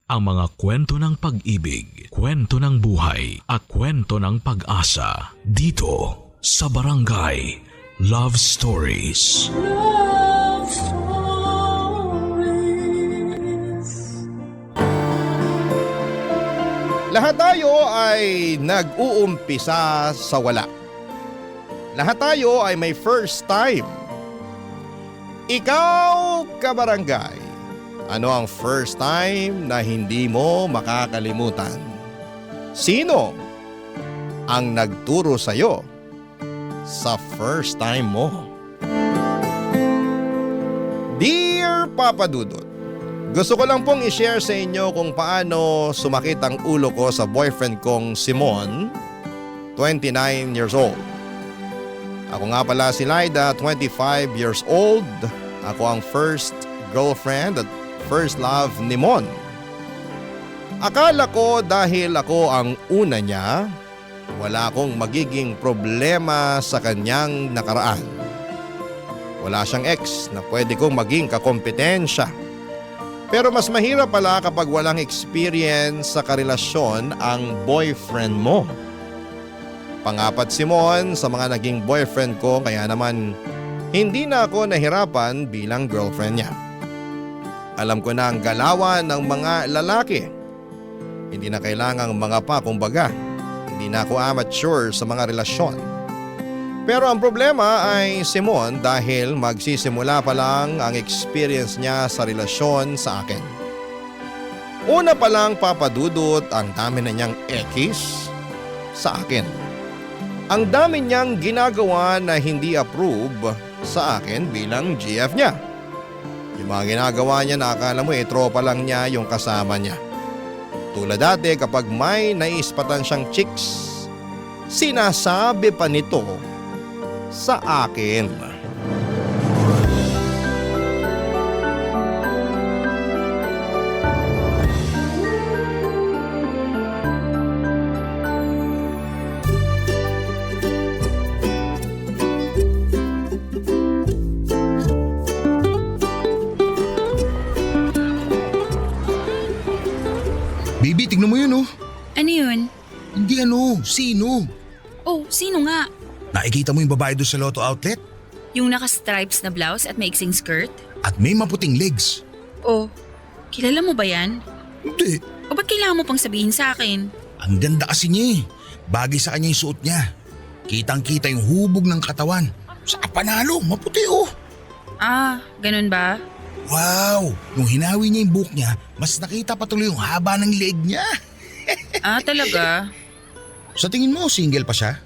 ang mga kwento ng pag-ibig, kwento ng buhay at kwento ng pag-asa dito sa Barangay Love Stories. Love Stories. Lahat tayo ay nag-uumpisa sa wala. Lahat tayo ay may first time. Ikaw, kabarangay, ano ang first time na hindi mo makakalimutan? Sino ang nagturo sa'yo sa first time mo? Dear Papa Dudut, gusto ko lang pong i-share sa inyo kung paano sumakit ang ulo ko sa boyfriend kong Simon, 29 years old. Ako nga pala si Lyda, 25 years old. Ako ang first girlfriend at first love ni Mon. Akala ko dahil ako ang una niya, wala akong magiging problema sa kanyang nakaraan. Wala siyang ex na pwede kong maging kakompetensya. Pero mas mahirap pala kapag walang experience sa karelasyon ang boyfriend mo. Pangapat si Mon sa mga naging boyfriend ko, kaya naman hindi na ako nahirapan bilang girlfriend niya. Alam ko na ang galawan ng mga lalaki. Hindi na kailangang mga pa, kumbaga. Hindi na ako amateur sa mga relasyon. Pero ang problema ay si Mon dahil magsisimula pa lang ang experience niya sa relasyon sa akin. Una pa lang, papadudot, ang dami na niyang ekis sa akin. Ang dami niyang ginagawa na hindi approve sa akin bilang GF niya. Yung mga ginagawa niya na akala mo tropa lang niya yung kasama niya. Tulad dati kapag may naispatan siyang chicks, sinasabi pa nito sa akin. Baby, tignan mo yun oh. Ano yun? Hindi sino? Oh, sino nga? Nakikita mo yung babae doon sa Lotto Outlet? Yung naka-stripes na blouse at maiksing skirt? At may maputing legs. Oh, kilala mo ba yan? Hindi. O ba't kailangan mo pang sabihin sa akin? Ang ganda kasi niya eh. Bagay sa kanya yung suot niya. Kitang-kita yung hubog ng katawan. Sa panalo, maputi oh. Ah, ganun ba? Wow! Nung hinawi niya yung buhok niya, mas nakita pa tuloy yung haba ng leg niya. Ah, talaga? Sa tingin mo, single pa siya?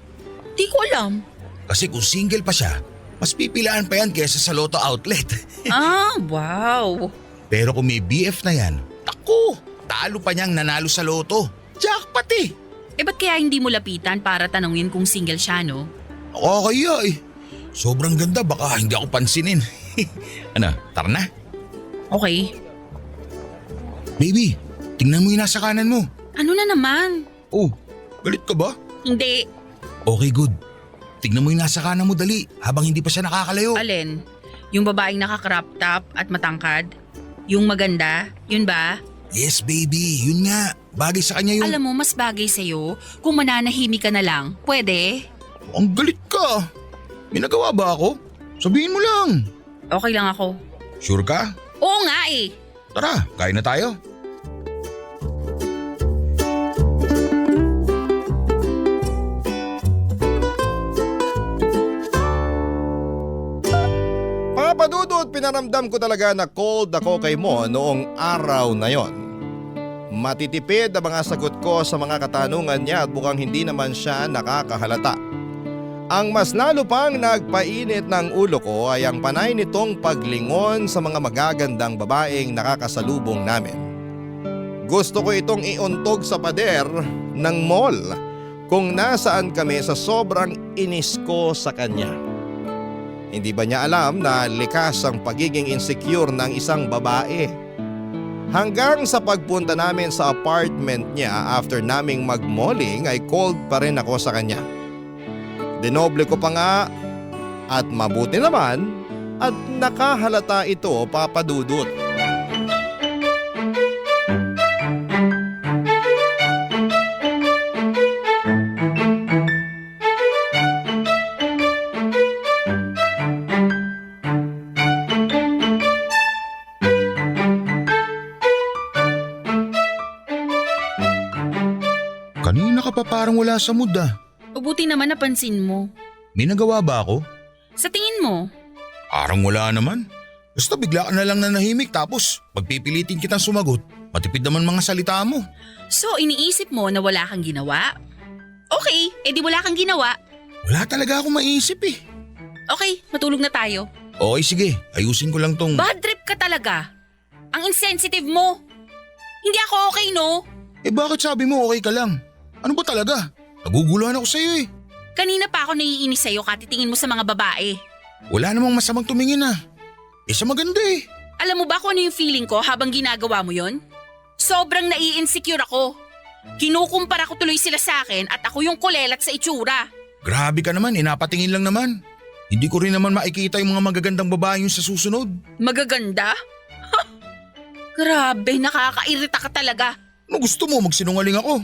Di ko alam. Kasi kung single pa siya, mas pipilaan pa yan kesa sa Lotto Outlet. Ah, wow. Pero kung may BF na yan, tako, talo pa niyang nanalo sa Lotto. Jackpot eh! Eh ba't kaya hindi mo lapitan para tanungin kung single siya, no? Ako kaya eh. Sobrang ganda, baka hindi ako pansinin. Ano, tara na? Okay. Baby, tingnan mo yung nasa kanan mo. Ano na naman? Oh, galit ka ba? Hindi. Okay, good. Tingnan mo yung nasa kanan mo dali habang hindi pa siya nakakalayo. Alin? Yung babaeng naka-crop top at matangkad? Yung maganda? Yun ba? Yes, baby. Yun nga. Bagay sa kanya yung… Alam mo, mas bagay sa'yo kung mananahimik ka na lang. Pwede? Ang galit ka. May nagawa ba ako? Sabihin mo lang. Okay lang ako. Sure ka? Oo nga eh. Tara, kain na tayo. Papadudot, pinaramdam ko talaga na cold ako kay Mo noong araw na yon. Matitipid ang mga sagot ko sa mga katanungan niya at mukhang hindi naman siya nakakahalata. Ang mas lalo pang nagpainit ng ulo ko ay ang panay nitong paglingon sa mga magagandang babaeng nakakasalubong namin. Gusto ko itong iuntog sa pader ng mall kung nasaan kami sa sobrang inis ko sa kanya. Hindi ba niya alam na likas ang pagiging insecure ng isang babae? Hanggang sa pagpunta namin sa apartment niya after naming mag-malling ay cold pa rin ako sa kanya. Dinoble ko pa nga at mabuti naman at nakahalata ito, papadudot. Kanina ka pa parang wala sa mood ah. Mabuti naman napansin mo. May nagawa ba ako? Sa tingin mo, Parang wala naman. Basta bigla ka na lang nanahimik tapos pagpipilitin kitang sumagot, matipid naman mga salita mo. so iniisip mo na wala kang ginawa? Okay, edi wala kang ginawa. Wala talaga akong maisip eh. Okay, matulog na tayo. Okay sige, ayusin ko lang tong… Bad trip ka talaga. Ang insensitive mo. Hindi ako okay, no? Bakit sabi mo okay ka lang? Ano ba talaga? Naguguluhan ako sa'yo eh. Kanina pa ako naiinis sa'yo katitingin mo sa mga babae. Wala namang masamang tumingin ah. Sa maganda eh. Alam mo ba kung ano yung feeling ko habang ginagawa mo yon? Sobrang nai-insecure ako. Kinukumpara ko tuloy sila sa akin at ako yung kulelat sa itsura. Grabe ka naman, napatingin lang naman. Hindi ko rin naman makikita yung mga magagandang babae yung sa susunod. Magaganda? Ha! Grabe, nakakairita ka talaga. Ano gusto mo, magsinungaling ako?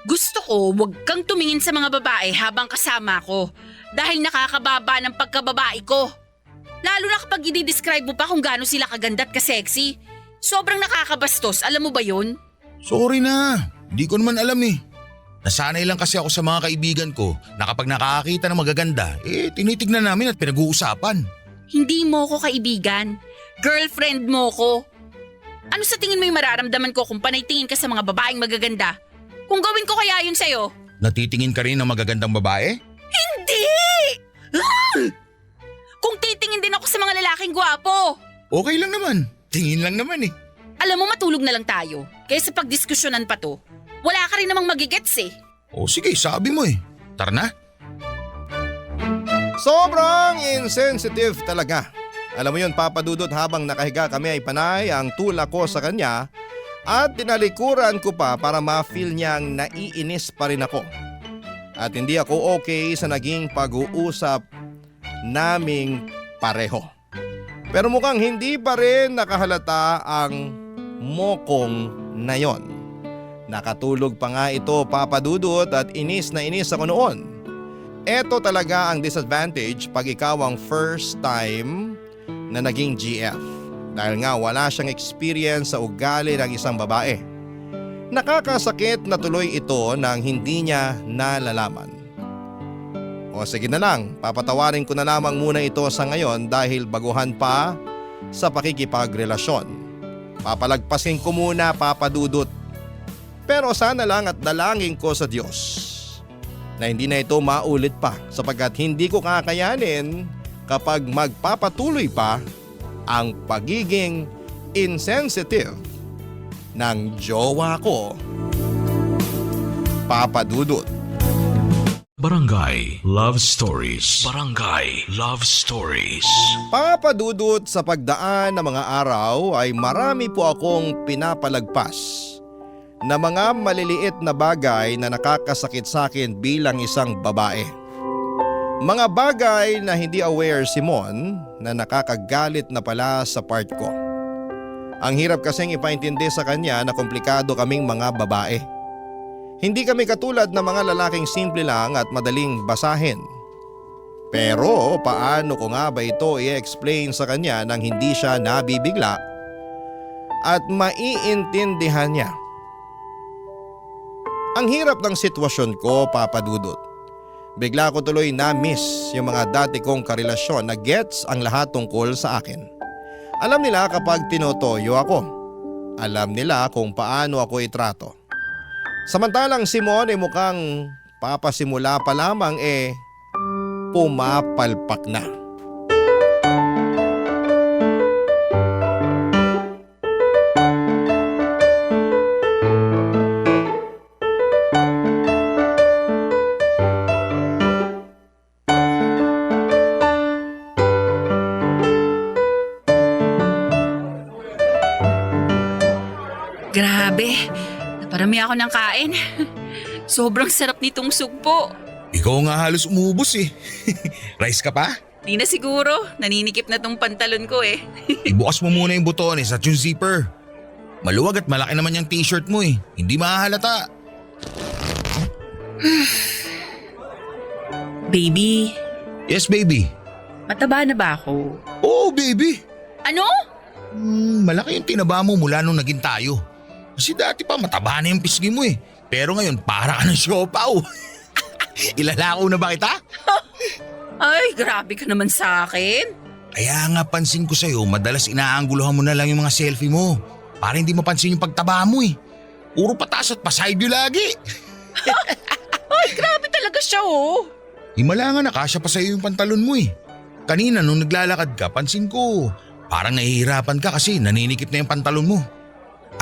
Gusto ko wag kang tumingin sa mga babae habang kasama ko dahil nakakababa ng pagkababae ko. Lalo na kapag i-describe mo pa kung gaano sila kaganda at kasexy. Sobrang nakakabastos, alam mo ba yun? Sorry na, hindi ko naman alam eh. Nasanay lang kasi ako sa mga kaibigan ko na kapag nakakakita ng magaganda, tinitignan namin at pinag-uusapan. Hindi mo ko kaibigan. Girlfriend mo ko. Ano sa tingin mo yung mararamdaman ko kung panay tingin ka sa mga babaeng magaganda? Kung gawin ko kaya yun sa'yo? Natitingin ka rin ng magagandang babae? Hindi! Kung titingin din ako sa mga lalaking gwapo. Okay lang naman, tingin lang naman eh. Alam mo matulog na lang tayo. Kaysa pagdiskusyonan pa to. Wala ka rin namang magigets eh. Sige, sabi mo eh. Tara na. Sobrang insensitive talaga. Alam mo yun, Papa Dudut, habang nakahiga kami ay panay ang tulak ko sa kanya at tinalikuran ko pa para ma-feel niyang naiinis pa rin ako. At hindi ako okay sa naging pag-uusap naming pareho. Pero mukhang hindi pa rin nakahalata ang mokong na yon. Nakatulog pa nga ito, Papa Dudut, at inis na inis ako noon. Ito talaga ang disadvantage pag ikaw ang first time na naging GF. Dahil nga wala siyang experience sa ugali ng isang babae. Nakakasakit na tuloy ito nang hindi niya nalalaman. O sige na lang, papatawarin ko na lamang muna ito sa ngayon dahil baguhan pa sa pakikipagrelasyon. Papalagpasin ko muna, Papa Dudut. Pero sana lang at dalangin ko sa Diyos na hindi na ito maulit pa sapagkat hindi ko kakayanin kapag magpapatuloy pa ang pagiging insensitive ng jowa ko, Papa Dudut. Barangay Love Stories. Barangay Love Stories. Papa Dudut, sa pagdaan ng mga araw ay marami po akong pinapalagpas na mga maliliit na bagay na nakakasakit sa akin bilang isang babae. Mga bagay na hindi aware si Mon na nakakagalit na pala sa part ko. Ang hirap kasing ipaintindi sa kanya na komplikado kaming mga babae. Hindi kami katulad ng mga lalaking simple lang at madaling basahin. Pero paano ko nga ba ito i-explain sa kanya nang hindi siya nabibigla at maiintindihan niya? Ang hirap ng sitwasyon ko, Papa Dudut. Bigla ko tuloy na-miss yung mga dati kong karelasyon na gets ang lahat tungkol sa akin. Alam nila kapag tinotoyo ako. Alam nila kung paano ako itrato. Samantalang si Mon ay mukhang papasimula pa lamang pumapalpak na. Grabe, naparami ako ng kain. Sobrang sarap nitong sugpo. Ikaw nga halos umubos eh. Rice ka pa? Di na siguro, naninikip na tong pantalon ko eh. Ibukas mo muna yung butones at yung zipper. Maluwag at malaki naman yung t-shirt mo eh. Hindi mahahalata. Baby, Yes baby. mataba na ba ako? Oo baby. Ano? Malaki yung tinaba mo mula nung naging tayo. Kasi dati pa mataba na yung pisngi mo eh. Pero ngayon para ka ng siopaw. Ilalako na ba kita? Ay, grabe ka naman sa akin. Kaya nga pansin ko sa'yo, madalas inaangguluhan mo na lang yung mga selfie mo. Para hindi mapansin yung pagtaba mo eh. Puro pataas at paside view lagi. Ay, grabe talaga siya oh. Himala nga nakasya pa sa'yo yung pantalon mo eh. Kanina nung naglalakad ka, pansin ko, parang nahihirapan ka kasi naninikip na yung pantalon mo.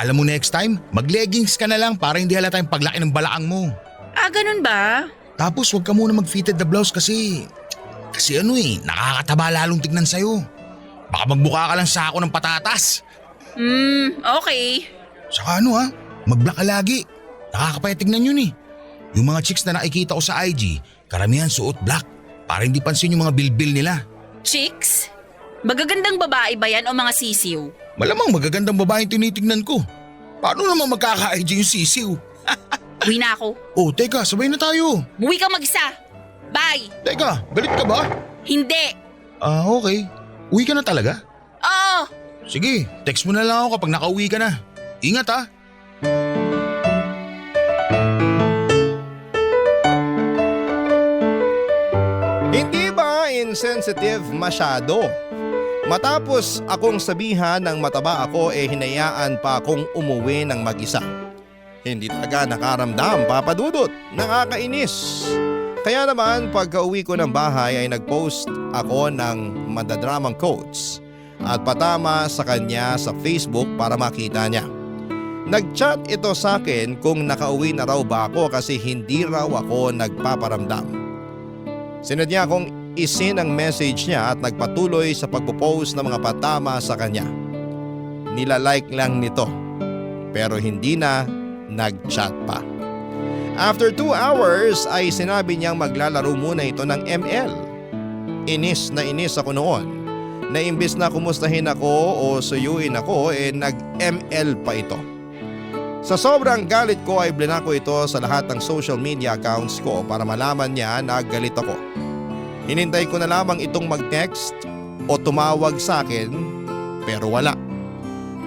Alam mo next time, mag-leggings ka na lang para hindi halata yung paglaki ng balakang mo. Ah, ganun ba? Tapos huwag ka muna mag-fitted the blouse kasi nakakataba lalong tignan sa'yo. Baka magbuka ka lang sa ako ng patatas. Okay. Saka mag-black ka lagi. Nakakapaya tignan yun eh. Yung mga chicks na nakikita ko sa IG, karamihan suot black para hindi pansin yung mga bilbil nila. Chicks? Magagandang babae ba yan o mga sisiw? Malamang magagandang babaeng tinitignan ko. Paano naman magkaka-IG yung sisiw? Uwi na ako. Oh, teka, sabay na tayo. Uwi ka mag-isa. Bye! Teka, galit ka ba? Hindi. Okay. Uwi ka na talaga? Oo! Sige, text mo na lang ako kapag nakauwi ka na. Ingat ha. Hindi ba insensitive masyado? Matapos akong sabihan ng mataba ako hinayaan pa akong umuwi ng mag-isa. Hindi talaga nakaramdam, Papa Dudut. Nakakainis. Kaya naman pagka-uwi ko ng bahay ay nag-post ako ng madadramang quotes at patama sa kanya sa Facebook para makita niya. Nag-chat ito sa akin kung nakauwi na raw ba ako kasi hindi raw ako nagpaparamdam. Sinadya kong isin ang message niya at nagpatuloy sa pagpo-post ng mga patama sa kanya. Nilalike lang nito pero hindi na nag-chat pa. After 2 hours ay sinabi niyang maglalaro muna ito ng ML. Inis na inis ako noon na imbis na kumustahin ako o suyuin ako nag-ML pa ito. Sa sobrang galit ko ay blinako ito sa lahat ng social media accounts ko para malaman niya na galit ako. Hinintay ko na lamang itong mag-text o tumawag sa akin pero wala.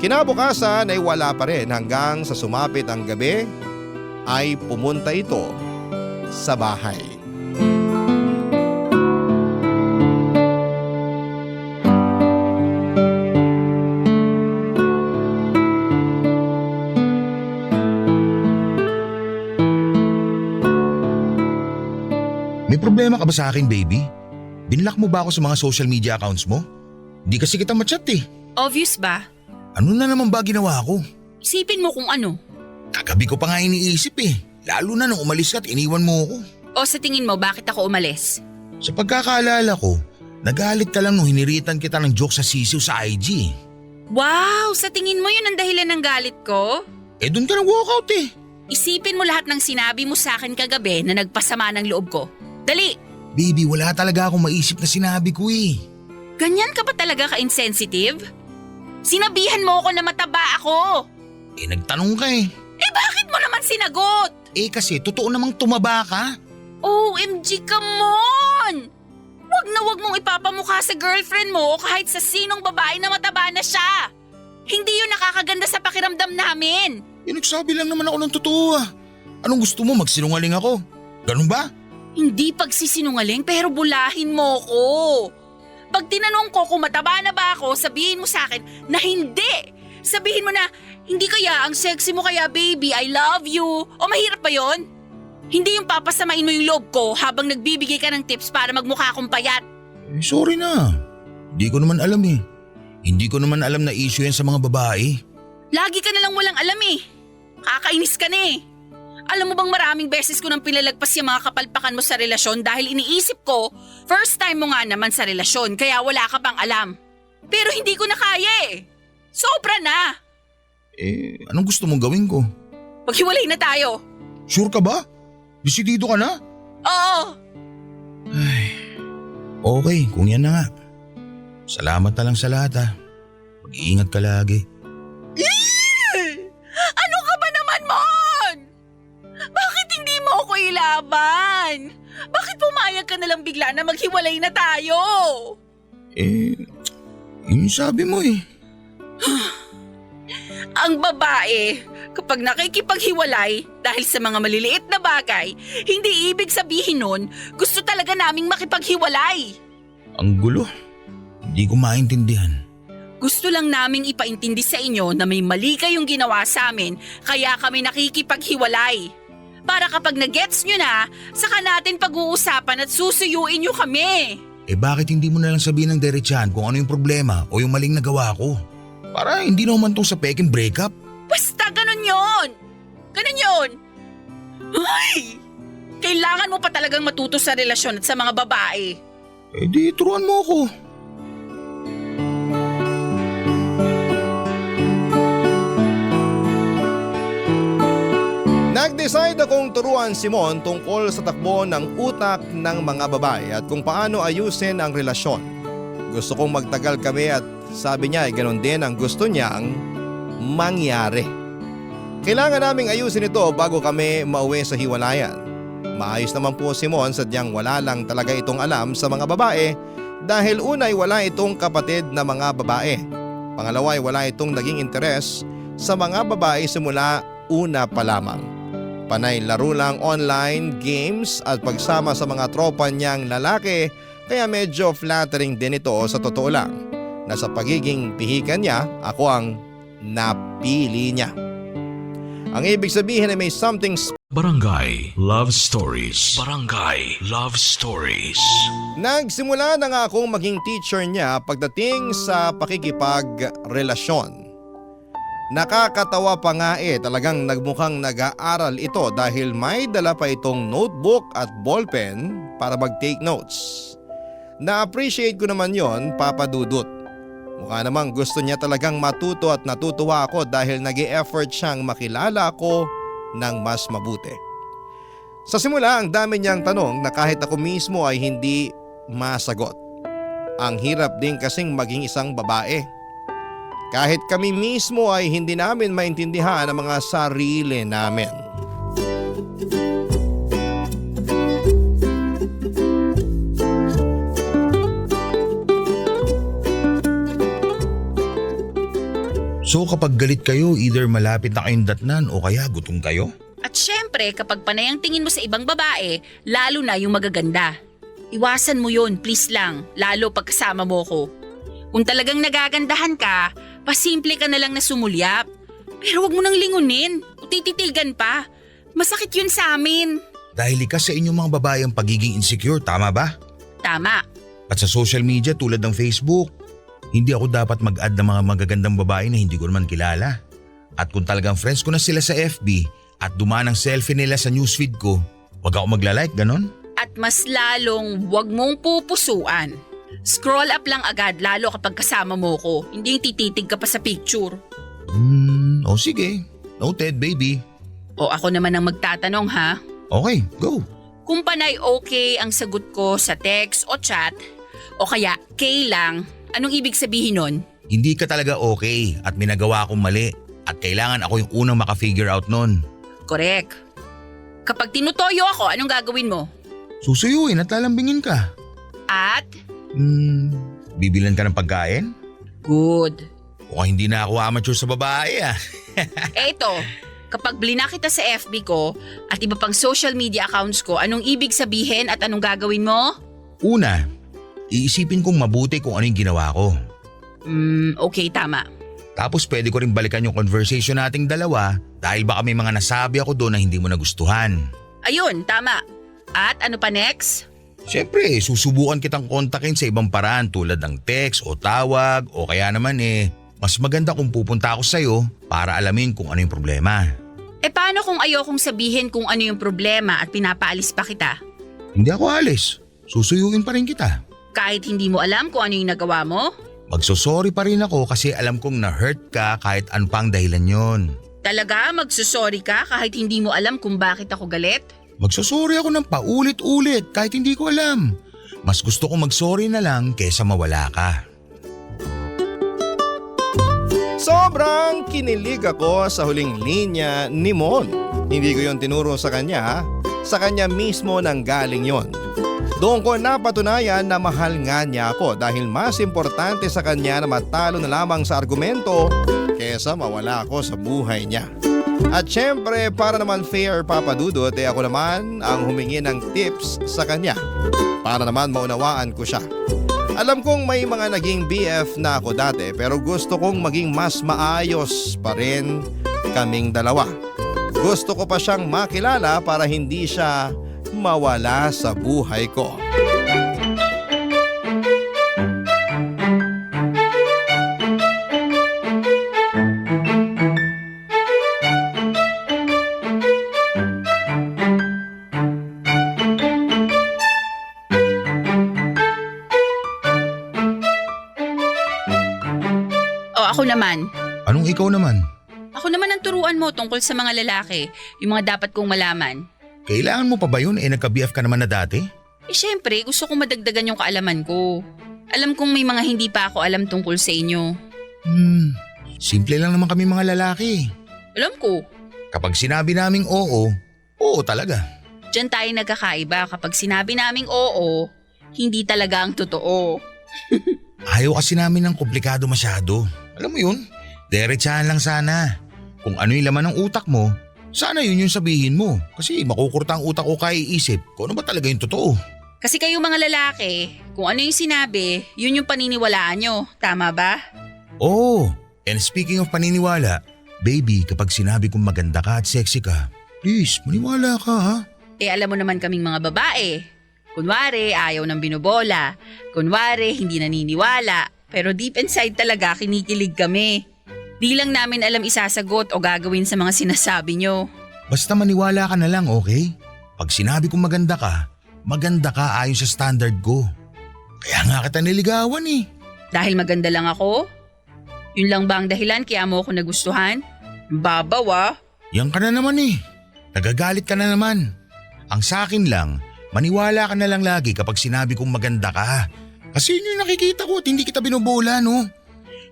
Kinabukasan ay wala pa rin hanggang sa sumapit ang gabi ay pumunta ito sa bahay. May problema ka ba sa akin, baby? Binlock mo ba ako sa mga social media accounts mo? Di kasi kita ma-chat eh. Obvious ba? Ano na naman ba ginawa ko? Isipin mo kung ano. Kagabi ko pa nga iniisip eh. Lalo na nung umalis ka at iniwan mo ako. O sa tingin mo bakit ako umalis? Sa pagkakaalala ko, nagalit ka lang nung hiniritan kita ng joke sa sisiw sa IG. Wow! Sa tingin mo yun ang dahilan ng galit ko? Doon ka nag-walkout eh. Isipin mo lahat ng sinabi mo sa akin kagabi na nagpasama ng loob ko. Dali! Baby, wala talaga akong maisip na sinabi ko eh. Ganyan ka ba talaga ka-insensitive? Sinabihan mo ako na mataba ako. Nagtanong ka eh. Bakit mo naman sinagot? Kasi totoo namang tumaba ka. OMG, come on! Wag na wag mong ipapamukha sa girlfriend mo o kahit sa sinong babae na mataba na siya. Hindi yun nakakaganda sa pakiramdam namin. Nagsabi lang naman ako ng totoo ah. Anong gusto mo, magsinungaling ako? Ganun ba? Hindi pagsisinungaling pero bulahin mo ko. Pag tinanong ko kung mataba na ba ako, sabihin mo sa akin na hindi. Sabihin mo na, hindi kaya ang sexy mo kaya baby, I love you. O mahirap ba yon? Hindi yung papasamain mo yung loob ko habang nagbibigay ka ng tips para magmukha akong payat. Sorry na. Hindi ko naman alam eh. Hindi ko naman alam na issue yan sa mga babae. Lagi ka nalang walang alam eh. Kakainis ka na eh. Alam mo bang maraming beses ko nang pinalagpas yung mga kapalpakan mo sa relasyon dahil iniisip ko, first time mo nga naman sa relasyon kaya wala ka pang alam. Pero hindi ko na kaya eh. Sobra na. Anong gusto mong gawin ko? Maghiwalay na tayo. Sure ka ba? Desidido ka na? Oo. Okay, kung yan na nga. Salamat na lang sa lahat ha. Mag-iingat ka lagi. Ano ka ba naman, Mon? Bakit hindi mo ako ilaban? Bakit pumayag ka na lang bigla na maghiwalay na tayo? Yun yung sabi mo eh. Ang babae, Kapag nakikipaghiwalay dahil sa mga maliliit na bagay, hindi ibig sabihin nun gusto talaga naming makipaghiwalay. Ang gulo. Hindi ko maintindihan. Gusto lang naming ipaintindi sa inyo na may mali kayong ginawa sa amin kaya kami nakikipaghiwalay. Para kapag nagets nyo na, saka natin pag-uusapan at susuyuin nyo kami. Bakit hindi mo na lang sabihin ng diretsahan kung ano yung problema o yung maling nagawa ko? Para hindi naman tong sa peking breakup. Basta ganun yon. Ganun yon. Ay! Kailangan mo pa talagang matuto sa relasyon at sa mga babae. Di turuan mo ako. Nag-decide akong turuan si Mon tungkol sa takbo ng utak ng mga babae at kung paano ayusin ang relasyon. Gusto kong magtagal kami at sabi niya ay ganoon din ang gusto niyang mangyari. Kailangan naming ayusin ito bago kami mauwi sa hiwalayan. Maayos naman po si Mon, sadyang wala lang talaga itong alam sa mga babae dahil unay wala itong kapatid na mga babae. Pangalawa ay wala itong naging interes sa mga babae simula una pa lamang. Panay laro lang online, games at pagsama sa mga tropa niyang lalaki kaya medyo flattering din ito sa totoo lang. Na sa pagiging pihikan niya, ako ang napili niya. Ang ibig sabihin ay may something Barangay Love Stories. Barangay Love Stories. Nagsimula na nga akong maging teacher niya pagdating sa pakikipagrelasyon. Nakakatawa pa nga talagang nagmukhang nag-aaral ito dahil may dala pa itong notebook at ballpen para mag-take notes. Na-appreciate ko naman yon, Papa Dudut. Mukha namang gusto niya talagang matuto at natutuwa ako dahil nag-e-effort siyang makilala ako ng mas mabuti. Sa simula ang dami niyang tanong na kahit ako mismo ay hindi masagot. Ang hirap din kasing maging isang babae. Kahit kami mismo ay hindi namin maintindihan ang mga sarili namin. So kapag galit kayo, either malapit na kayong datnan o kaya gutom kayo? At syempre, kapag panay ang tingin mo sa ibang babae, lalo na yung magaganda. Iwasan mo yun, please lang, lalo pag kasama mo ko. Kung talagang nagagandahan ka, pasimple ka na lang na sumulyap. Pero wag mo nang lingunin o tititigan pa. Masakit yun sa amin. Dahil likas sa inyong mga babae ang pagiging insecure, tama ba? Tama. At sa social media tulad ng Facebook, hindi ako dapat mag-add ng mga magagandang babae na hindi ko naman kilala. At kung talagang friends ko na sila sa FB at dumaan ang selfie nila sa newsfeed ko, wag ako magla-like, ganon? At mas lalong wag mong pupusuan. Scroll up lang agad lalo kapag kasama mo ko. Hindi yung tititig ka pa sa picture. O sige. Noted, baby. O ako naman ang magtatanong ha. Okay, go. Kung panay okay ang sagot ko sa text o chat, o kaya K lang, anong ibig sabihin nun? Hindi ka talaga okay at may nagawa akong mali at kailangan ako yung unang maka-figure out nun. Correct. Kapag tinutoyo ako, anong gagawin mo? Susuyuin at lalambingin ka. At? Bibilan ka ng pagkain? Good. O hindi na ako amateur sa babae Eto, kapag blina kita sa FB ko at iba pang social media accounts ko, anong ibig sabihin at anong gagawin mo? Una, iisipin kong mabuti kung ano yung ginawa ko. Okay, tama. Tapos pwede ko rin balikan yung conversation nating dalawa dahil baka may mga nasabi ako doon na hindi mo nagustuhan. Ayun, tama. At ano pa next? Siyempre, susubukan kitang kontakin sa ibang paraan tulad ng text o tawag o kaya naman mas maganda kung pupunta ako sa'yo para alamin kung ano yung problema. Paano kung ayokong sabihin kung ano yung problema at pinapaalis pa kita? Hindi ako alis. Susuyuin pa rin kita. Kahit hindi mo alam kung ano yung nagawa mo? Magsosorry pa rin ako kasi alam kong na-hurt ka kahit ano pang dahilan yon. Talaga magsusorry ka kahit hindi mo alam kung bakit ako galit? Magsosorry ako ng paulit-ulit kahit hindi ko alam. Mas gusto ko magsorry na lang kesa mawala ka. Sobrang kinilig ako sa huling linya ni Mon. Hindi ko yon tinuro sa kanya, sa kanya mismo nang galing yon. Doon ko napatunayan na mahal nga niya ako dahil mas importante sa kanya na matalo na lamang sa argumento kesa mawala ako sa buhay niya. At syempre, para naman fair Papa Dudut, ako naman ang humingi ng tips sa kanya para naman maunawaan ko siya. Alam kong may mga naging BF na ako dati pero gusto kong maging mas maayos pa rin kaming dalawa. Gusto ko pa siyang makilala para hindi siya mawala sa buhay ko. O ako naman. Anong ikaw naman? Ako naman ang turuan mo tungkol sa mga lalaki, yung mga dapat kong malaman. Kailangan mo pa ba yun? Nagka-BF ka naman na dati? Syempre, gusto kong madagdagan yung kaalaman ko. Alam kong may mga hindi pa ako alam tungkol sa inyo. Simple lang naman kami mga lalaki. Alam ko, Kapag sinabi naming oo, oo talaga. dyan tayo nagkakaiba. Kapag sinabi naming oo, hindi talaga ang totoo. Ayaw kasi namin ng komplikado masyado. Alam mo yun? Diretsahan lang sana. Kung ano yung laman ng utak mo, sana yun yung sabihin mo. Kasi makukurta ang utak ko kaiisip kung ano ba talaga yung totoo. Kasi kayo mga lalaki, kung ano yung sinabi, yun yung paniniwalaan nyo. Tama ba? Oh, and speaking of paniniwala, baby, kapag sinabi kong maganda ka at sexy ka, please, maniwala ka ha. Alam mo naman kaming mga babae. Kunwari, ayaw ng binobola. Kunwari, hindi naniniwala. Pero deep inside talaga, kinikilig kami. Di lang namin alam isasagot o gagawin sa mga sinasabi nyo. Basta maniwala ka na lang, okay? Pag sinabi kong maganda ka ayon sa standard ko. Kaya nga kita niligawan eh. Dahil maganda lang ako? Yun lang ba ang dahilan kaya mo ako nagustuhan? Babaw ah. Yan ka na naman eh. Nagagalit ka na naman. Ang sa akin lang, maniwala ka na lang lagi kapag sinabi kong maganda ka. Kasi yun yung nakikita ko at hindi kita binubola, no?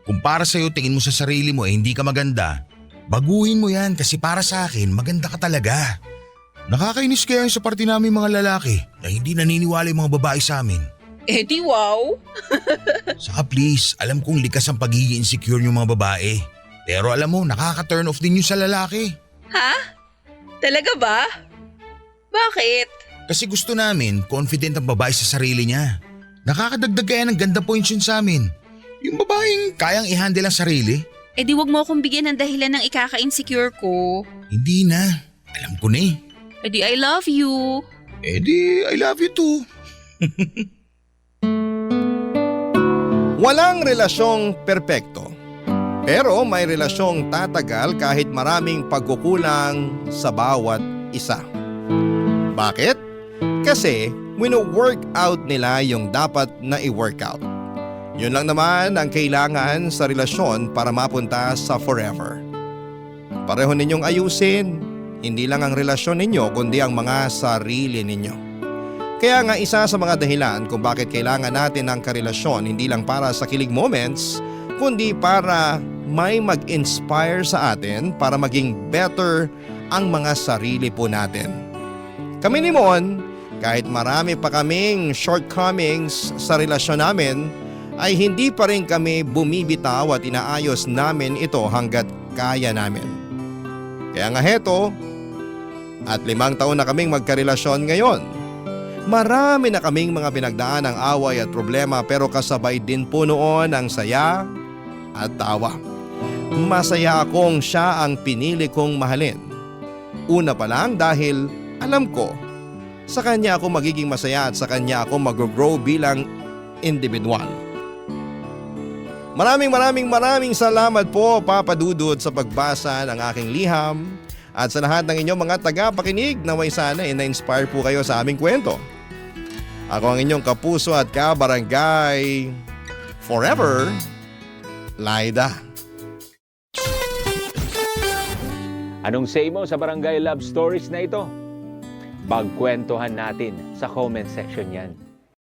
Kung para sa'yo tingin mo sa sarili mo hindi ka maganda, baguhin mo yan kasi para sa akin maganda ka talaga. Nakakainis kaya sa parte namin mga lalaki na hindi naniniwala yung mga babae sa amin. Di wow. Saka please, alam kong likas ang pagiging insecure yung mga babae. Pero alam mo, nakaka-turn off din yun sa lalaki. Ha? Talaga ba? Bakit? Kasi gusto namin, confident ang babae sa sarili niya. Nakakadagdag kaya ng ganda points yun sa amin. Yung babaeng kayang i-handle ang sarili. Di wag mo akong bigyan ng dahilan ng ikaka-insecure ko. Hindi na. Alam ko na eh. Di I love you. Di I love you too. Walang relasyong perpekto. Pero may relasyong tatagal kahit maraming pagkukulang sa bawat isa. Bakit? Kasi wino-work out nila yung dapat na i-work out. Yun lang naman ang kailangan sa relasyon para mapunta sa forever. Pareho ninyong ayusin, hindi lang ang relasyon ninyo kundi ang mga sarili ninyo. Kaya nga isa sa mga dahilan kung bakit kailangan natin ng karelasyon hindi lang para sa kilig moments, kundi para may mag-inspire sa atin para maging better ang mga sarili po natin. Kami ni Mon, kahit marami pa kaming shortcomings sa relasyon namin, ay hindi pa rin kami bumibitaw at inaayos namin ito hanggat kaya namin. Kaya nga heto, at 5 taon na kaming magkarelasyon ngayon. Marami na kaming mga pinagdaan ng away at problema pero kasabay din po noon ang saya at tawa. Masaya akong siya ang pinili kong mahalin. Una pa lang dahil alam ko, sa kanya ako magiging masaya at sa kanya ako mag-grow bilang individual. Maraming salamat po Papa Dudut sa pagbasa ng aking liham at sa lahat ng inyong mga tagapakinig na may sana na-inspire po kayo sa aming kwento. Ako ang inyong kapuso at kabarangay forever, Laida. Anong say mo sa Barangay Love Stories na ito? Pagkwentuhan natin sa comment section yan.